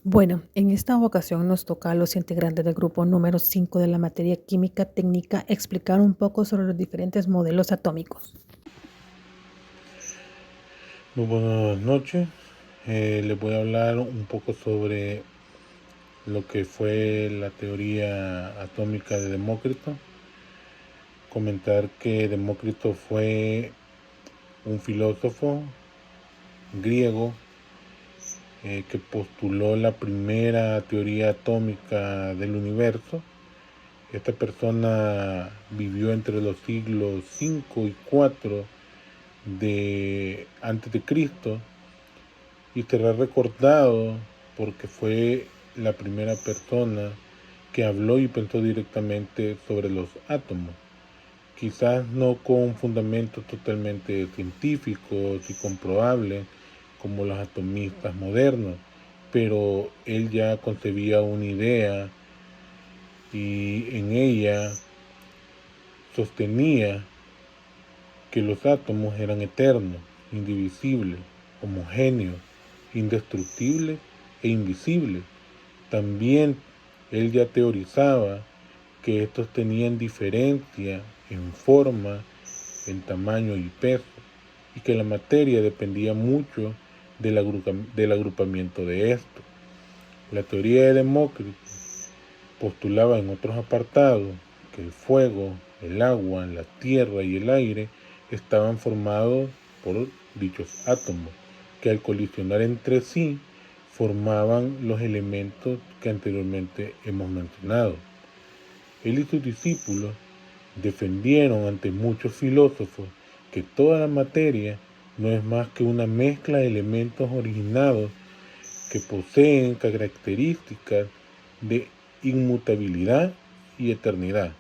Bueno, en esta ocasión nos toca a los integrantes del grupo número 5 de la materia química técnica explicar un poco sobre los diferentes modelos atómicos. Muy buenas noches. Les voy a hablar un poco sobre lo que fue la teoría atómica de Demócrito. Comentar que Demócrito fue un filósofo griego que postuló la primera teoría atómica del universo. Esta persona vivió entre los siglos 5 y 4 de antes de Cristo y será recordado porque fue la primera persona que habló y pensó directamente sobre los átomos. Quizás no con fundamentos totalmente científicos y comprobables como los atomistas modernos, pero él ya concebía una idea y en ella sostenía que los átomos eran eternos, indivisibles, homogéneos, indestructibles e invisibles. También él ya teorizaba que estos tenían diferencia en forma, en tamaño y peso, y que la materia dependía mucho del agrupamiento de estos. La teoría de Demócrito postulaba en otros apartados que el fuego, el agua, la tierra y el aire estaban formados por dichos átomos, que al colisionar entre sí formaban los elementos que anteriormente hemos mencionado. Él y sus discípulos defendieron ante muchos filósofos que toda la materia no es más que una mezcla de elementos originados que poseen características de inmutabilidad y eternidad.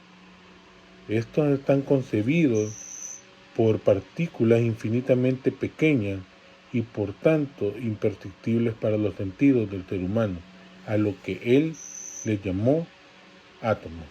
Estos están concebidos por partículas infinitamente pequeñas y por tanto imperceptibles para los sentidos del ser humano, a lo que él les llamó átomos.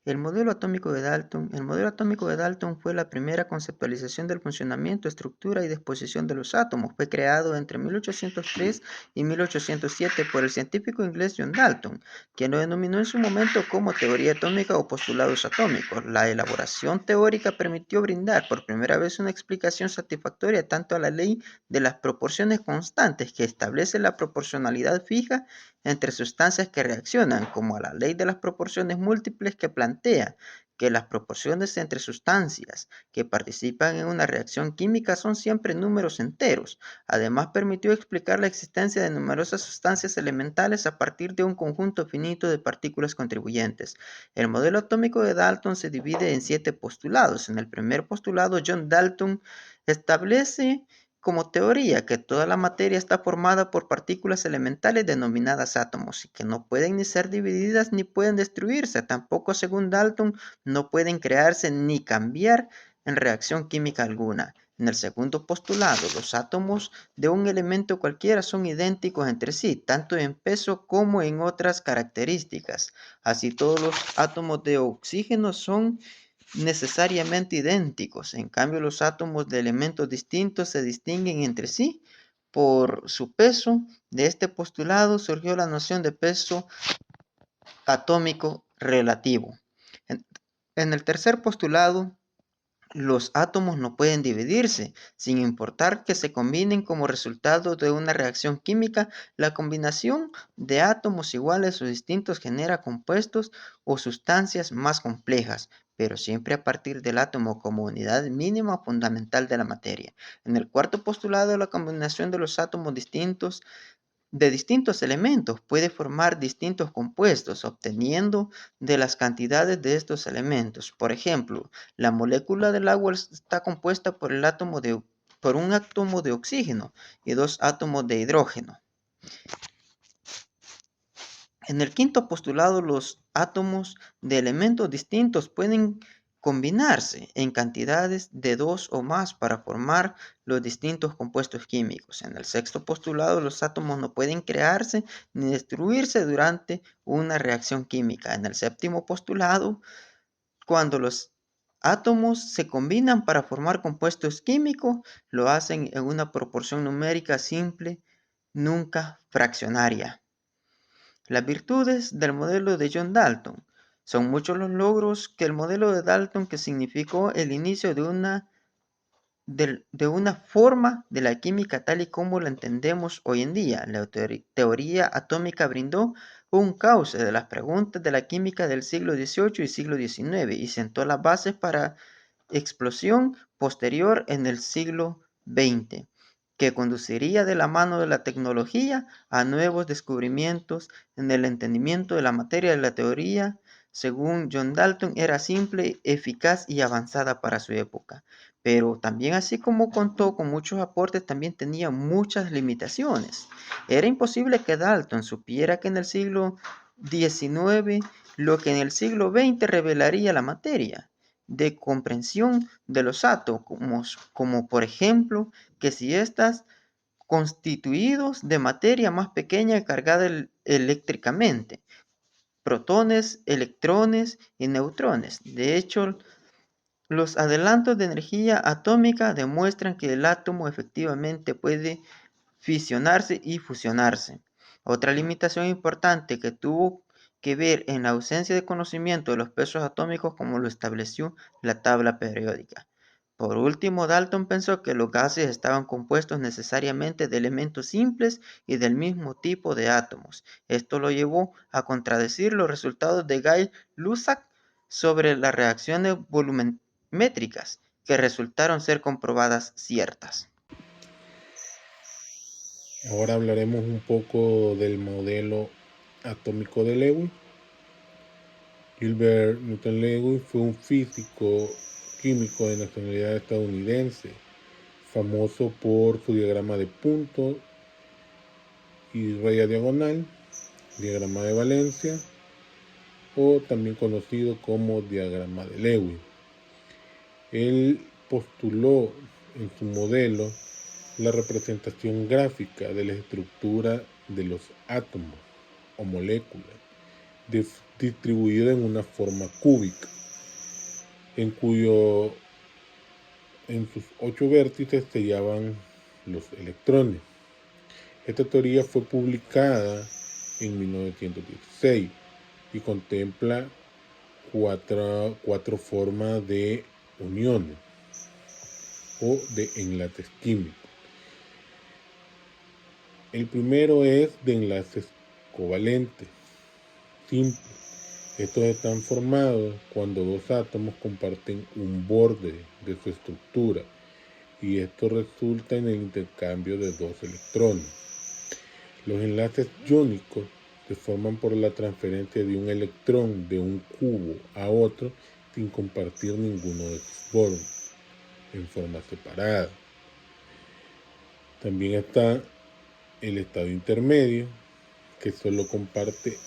El modelo atómico de Dalton. El modelo atómico de Dalton fue la primera conceptualización del funcionamiento, estructura y disposición de los átomos. Fue creado entre 1803 y 1807 por el científico inglés John Dalton, quien lo denominó en su momento como teoría atómica o postulados atómicos. La elaboración teórica permitió brindar por primera vez una explicación satisfactoria tanto a la ley de las proporciones constantes, que establece la proporcionalidad fija entre sustancias que reaccionan, como a la ley de las proporciones múltiples, que plantea que las proporciones entre sustancias que participan en una reacción química son siempre números enteros. Además, permitió explicar la existencia de numerosas sustancias elementales a partir de un conjunto finito de partículas contribuyentes. El modelo atómico de Dalton se divide en 7 postulados. En el primer postulado, John Dalton establece como teoría que toda la materia está formada por partículas elementales denominadas átomos y que no pueden ni ser divididas ni pueden destruirse. Tampoco, según Dalton, no pueden crearse ni cambiar en reacción química alguna. En el segundo postulado, los átomos de un elemento cualquiera son idénticos entre sí, tanto en peso como en otras características. Así, todos los átomos de oxígeno son necesariamente idénticos. En cambio, los átomos de elementos distintos se distinguen entre sí por su peso. De este postulado surgió la noción de peso atómico relativo. En, en el tercer postulado, los átomos no pueden dividirse, sin importar que se combinen como resultado de una reacción química. La combinación de átomos iguales o distintos genera compuestos o sustancias más complejas, pero siempre a partir del átomo como unidad mínima fundamental de la materia. En el cuarto postulado, la combinación de los átomos de distintos elementos puede formar distintos compuestos, obteniendo de las cantidades de estos elementos. Por ejemplo, la molécula del agua está compuesta por un átomo de oxígeno y 2 átomos de hidrógeno. En el quinto postulado, los átomos de elementos distintos pueden combinarse en cantidades de 2 o más para formar los distintos compuestos químicos. En el sexto postulado, los átomos no pueden crearse ni destruirse durante una reacción química. En el séptimo postulado, cuando los átomos se combinan para formar compuestos químicos, lo hacen en una proporción numérica simple, nunca fraccionaria. Las virtudes del modelo de John Dalton. Son muchos los logros que el modelo de Dalton, que significó el inicio de una forma de la química tal y como la entendemos hoy en día. La teoría atómica brindó un cauce de las preguntas de la química del siglo XVIII y siglo XIX y sentó las bases para explosión posterior en el siglo XX, que conduciría de la mano de la tecnología a nuevos descubrimientos en el entendimiento de la materia de la teoría. Según John Dalton, era simple, eficaz y avanzada para su época. Pero también, así como contó con muchos aportes, también tenía muchas limitaciones. Era imposible que Dalton supiera que en el siglo XIX lo que en el siglo XX revelaría la materia de comprensión de los átomos, como por ejemplo que si estas constituidos de materia más pequeña cargada eléctricamente, protones, electrones y neutrones. De hecho, los adelantos de energía atómica demuestran que el átomo efectivamente puede fisionarse y fusionarse. Otra limitación importante que tuvo que ver en la ausencia de conocimiento de los pesos atómicos como lo estableció la tabla periódica. Por último, Dalton pensó que los gases estaban compuestos necesariamente de elementos simples y del mismo tipo de átomos. Esto lo llevó a contradecir los resultados de Gay-Lussac sobre las reacciones volumétricas, que resultaron ser comprobadas ciertas. Ahora hablaremos un poco del modelo atómico de Lewis. Gilbert Newton Lewis fue un físico químico de nacionalidad estadounidense, famoso por su diagrama de puntos y raya diagonal, diagrama de valencia, o también conocido como diagrama de Lewis. Él postuló en su modelo la representación gráfica de la estructura de los átomos o moléculas, distribuida en una forma cúbica, en sus 8 vértices se hallaban los electrones. Esta teoría fue publicada en 1916 y contempla cuatro formas de uniones o de enlaces químicos. El primero es de enlaces covalentes, simples. Estos están formados cuando dos átomos comparten un borde de su estructura y esto resulta en el intercambio de dos electrones. Los enlaces iónicos se forman por la transferencia de un electrón de un cubo a otro sin compartir ninguno de sus bordes, en forma separada. También está el estado intermedio, que solo comparte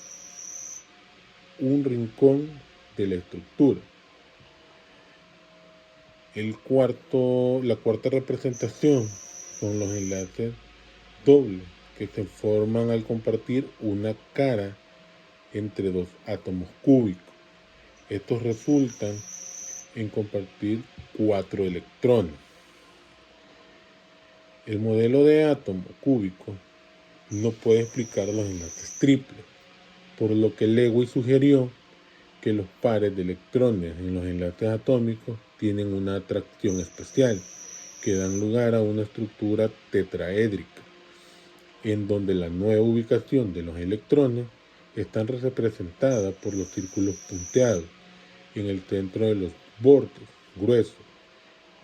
un rincón de la estructura. La cuarta representación son los enlaces dobles, que se forman al compartir una cara entre dos átomos cúbicos. Estos resultan en compartir 4 electrones. El modelo de átomo cúbico no puede explicar los enlaces triples, por lo que Lewis sugirió que los pares de electrones en los enlaces atómicos tienen una atracción especial, que dan lugar a una estructura tetraédrica, en donde la nueva ubicación de los electrones están representadas por los círculos punteados en el centro de los bordes gruesos.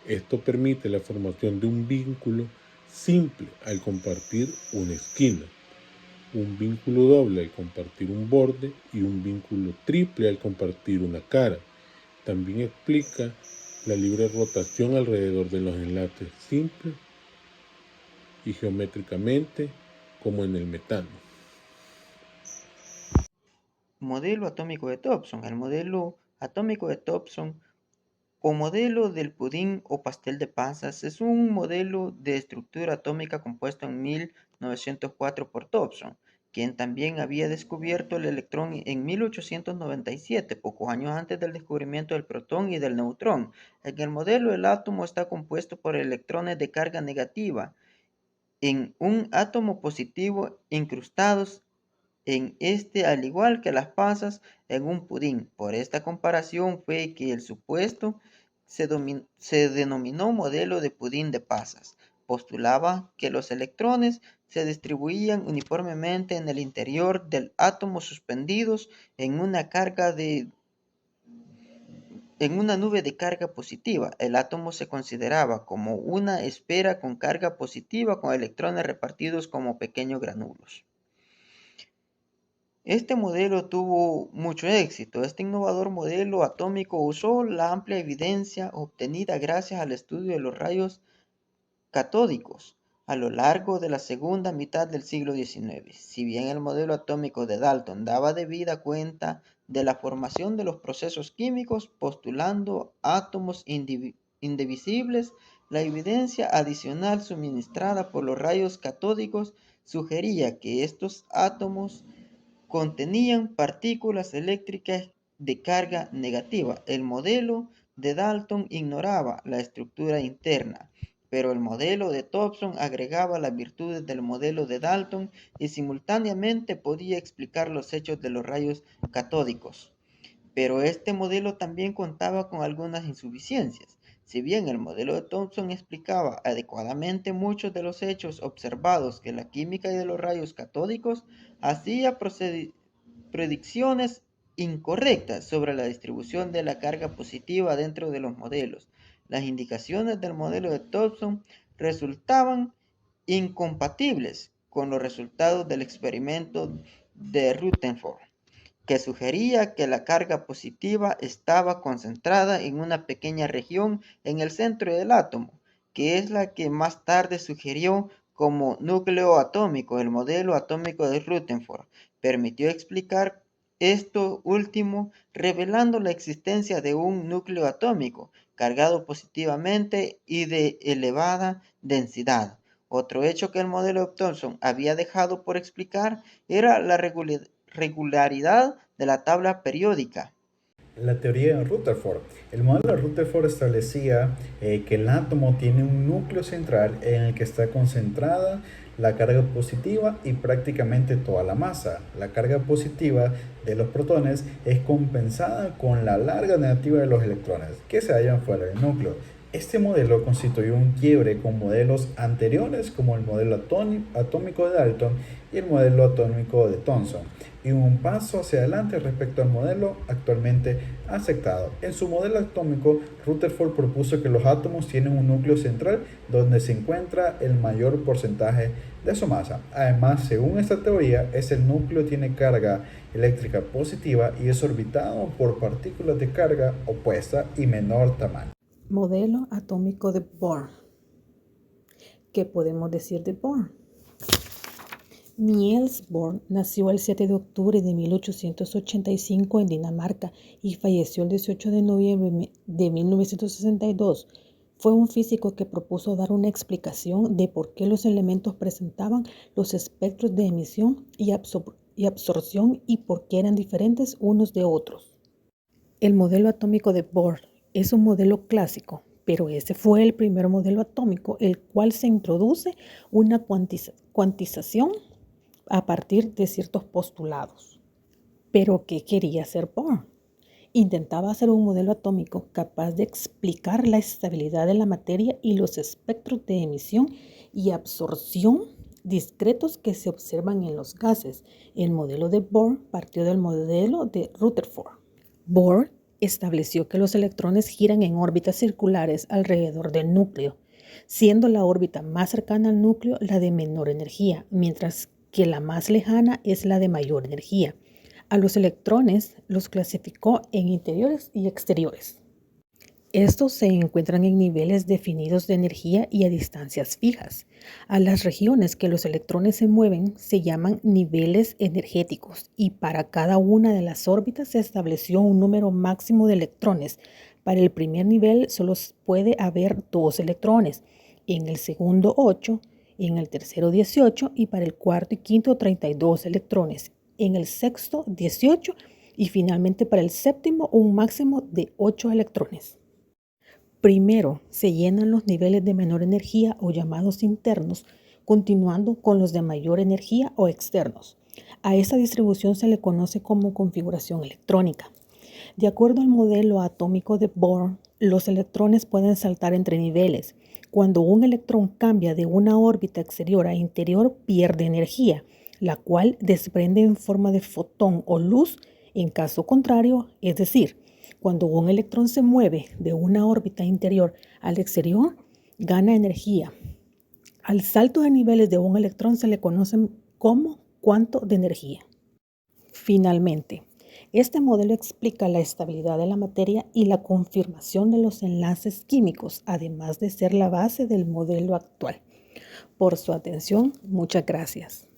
Esto permite la formación de un vínculo simple al compartir una esquina, un vínculo doble al compartir un borde y un vínculo triple al compartir una cara. También explica la libre rotación alrededor de los enlaces simples y geométricamente como en el metano. Modelo atómico de Thomson. El modelo atómico de Thomson o modelo del pudín o pastel de pasas es un modelo de estructura atómica compuesto en 1904 por Thomson, quien también había descubierto el electrón en 1897, pocos años antes del descubrimiento del protón y del neutrón. En el modelo, el átomo está compuesto por electrones de carga negativa en un átomo positivo incrustados en este, al igual que las pasas en un pudín. Por esta comparación fue que el supuesto se denominó modelo de pudín de pasas. Postulaba que los electrones se distribuían uniformemente en el interior del átomo suspendidos en una nube de carga positiva. El átomo se consideraba como una esfera con carga positiva con electrones repartidos como pequeños granulos. Este modelo tuvo mucho éxito. Este innovador modelo atómico usó la amplia evidencia obtenida gracias al estudio de los rayos catódicos a lo largo de la segunda mitad del siglo XIX. Si bien el modelo atómico de Dalton daba debida cuenta de la formación de los procesos químicos, postulando átomos indivisibles, la evidencia adicional suministrada por los rayos catódicos sugería que estos átomos contenían partículas eléctricas de carga negativa. El modelo de Dalton ignoraba la estructura interna, pero el modelo de Thomson agregaba las virtudes del modelo de Dalton y simultáneamente podía explicar los hechos de los rayos catódicos. Pero este modelo también contaba con algunas insuficiencias. Si bien el modelo de Thomson explicaba adecuadamente muchos de los hechos observados que la química de los rayos catódicos, hacía predicciones incorrectas sobre la distribución de la carga positiva dentro de los modelos. Las indicaciones del modelo de Thomson resultaban incompatibles con los resultados del experimento de Rutherford, que sugería que la carga positiva estaba concentrada en una pequeña región en el centro del átomo, que es la que más tarde sugirió como núcleo atómico. El modelo atómico de Rutherford permitió explicar esto último, revelando la existencia de un núcleo atómico cargado positivamente y de elevada densidad. Otro hecho que el modelo de Thomson había dejado por explicar era la regularidad de la tabla periódica. La teoría de Rutherford. El modelo de Rutherford establecía que el átomo tiene un núcleo central en el que está concentrada la carga positiva y prácticamente toda la masa. La carga positiva de los protones es compensada con la larga negativa de los electrones que se hallan fuera del núcleo. Este modelo constituyó un quiebre con modelos anteriores como el modelo atómico de Dalton y el modelo atómico de Thomson, y un paso hacia adelante respecto al modelo actualmente aceptado. En su modelo atómico, Rutherford propuso que los átomos tienen un núcleo central donde se encuentra el mayor porcentaje de su masa. Además, según esta teoría, ese núcleo tiene carga eléctrica positiva y es orbitado por partículas de carga opuesta y menor tamaño. Modelo atómico de Bohr. ¿Qué podemos decir de Bohr? Niels Bohr nació el 7 de octubre de 1885 en Dinamarca y falleció el 18 de noviembre de 1962. Fue un físico que propuso dar una explicación de por qué los elementos presentaban los espectros de emisión y absorción y por qué eran diferentes unos de otros. El modelo atómico de Bohr es un modelo clásico, pero ese fue el primer modelo atómico, el cual se introduce una cuantización a partir de ciertos postulados. ¿Pero qué quería hacer Bohr? Intentaba hacer un modelo atómico capaz de explicar la estabilidad de la materia y los espectros de emisión y absorción discretos que se observan en los gases. El modelo de Bohr partió del modelo de Rutherford. Bohr estableció que los electrones giran en órbitas circulares alrededor del núcleo, siendo la órbita más cercana al núcleo la de menor energía, mientras que la más lejana es la de mayor energía. A los electrones los clasificó en interiores y exteriores. Estos se encuentran en niveles definidos de energía y a distancias fijas. A las regiones que los electrones se mueven se llaman niveles energéticos y para cada una de las órbitas se estableció un número máximo de electrones. Para el primer nivel solo puede haber 2 electrones, en el segundo 8, en el tercero 18 y para el cuarto y quinto 32 electrones, en el sexto 18 y finalmente para el séptimo un máximo de 8 electrones. Primero se llenan los niveles de menor energía o llamados internos, continuando con los de mayor energía o externos. A esa distribución se le conoce como configuración electrónica. De acuerdo al modelo atómico de Bohr, los electrones pueden saltar entre niveles. Cuando un electrón cambia de una órbita exterior a interior, pierde energía, la cual desprende en forma de fotón o luz. En caso contrario, es decir, cuando un electrón se mueve de una órbita interior al exterior, gana energía. Al salto de niveles de un electrón se le conoce como cuanto de energía. Finalmente, este modelo explica la estabilidad de la materia y la confirmación de los enlaces químicos, además de ser la base del modelo actual. Por su atención, muchas gracias.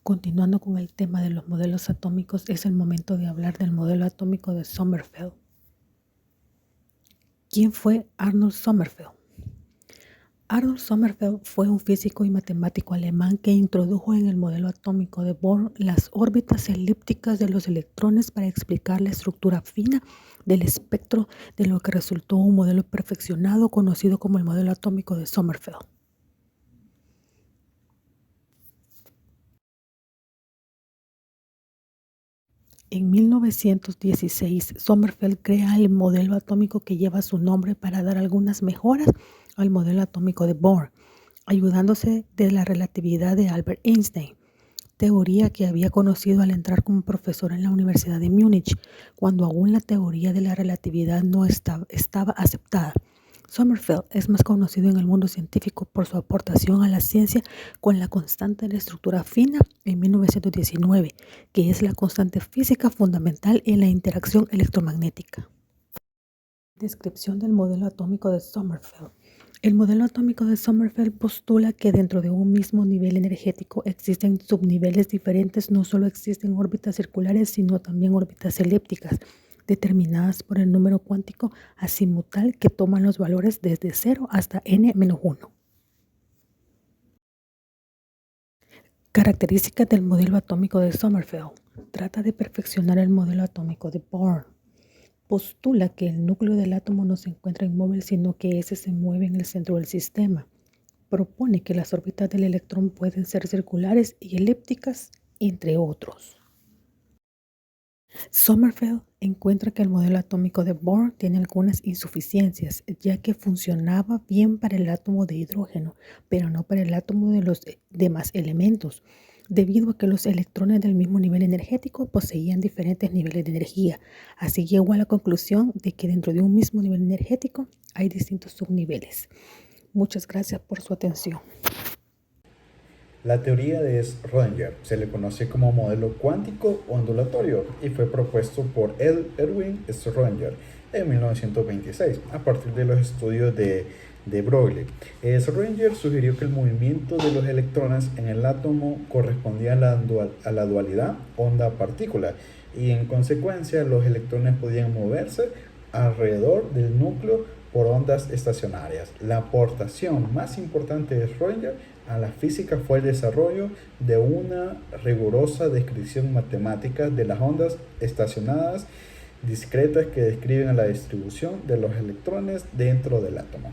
Continuando con el tema de los modelos atómicos, es el momento de hablar del modelo atómico de Sommerfeld. ¿Quién fue Arnold Sommerfeld? Arnold Sommerfeld fue un físico y matemático alemán que introdujo en el modelo atómico de Bohr las órbitas elípticas de los electrones para explicar la estructura fina del espectro, de lo que resultó un modelo perfeccionado conocido como el modelo atómico de Sommerfeld. En 1916, Sommerfeld crea el modelo atómico que lleva su nombre para dar algunas mejoras al modelo atómico de Bohr, ayudándose de la relatividad de Albert Einstein, teoría que había conocido al entrar como profesor en la Universidad de Múnich, cuando aún la teoría de la relatividad no estaba aceptada. Sommerfeld es más conocido en el mundo científico por su aportación a la ciencia con la constante de la estructura fina en 1919, que es la constante física fundamental en la interacción electromagnética. Descripción del modelo atómico de Sommerfeld. El modelo atómico de Sommerfeld postula que dentro de un mismo nivel energético existen subniveles diferentes. No solo existen órbitas circulares, sino también órbitas elípticas, determinadas por el número cuántico azimutal que toman los valores desde 0 hasta n-1. Características del modelo atómico de Sommerfeld. Trata de perfeccionar el modelo atómico de Bohr. Postula que el núcleo del átomo no se encuentra inmóvil, sino que éste se mueve en el centro del sistema. Propone que las órbitas del electrón pueden ser circulares y elípticas, entre otros. Sommerfeld encuentra que el modelo atómico de Bohr tiene algunas insuficiencias, ya que funcionaba bien para el átomo de hidrógeno, pero no para el átomo de los demás elementos, debido a que los electrones del mismo nivel energético poseían diferentes niveles de energía. Así llegó a la conclusión de que dentro de un mismo nivel energético hay distintos subniveles. Muchas gracias por su atención. La teoría de Schrödinger se le conoce como modelo cuántico ondulatorio y fue propuesto por Erwin Schrödinger en 1926 a partir de los estudios de Broglie. Schrödinger sugirió que el movimiento de los electrones en el átomo correspondía a la dualidad onda-partícula y en consecuencia los electrones podían moverse alrededor del núcleo por ondas estacionarias. La aportación más importante de Schrödinger a la física fue el desarrollo de una rigurosa descripción matemática de las ondas estacionarias discretas que describen la distribución de los electrones dentro del átomo.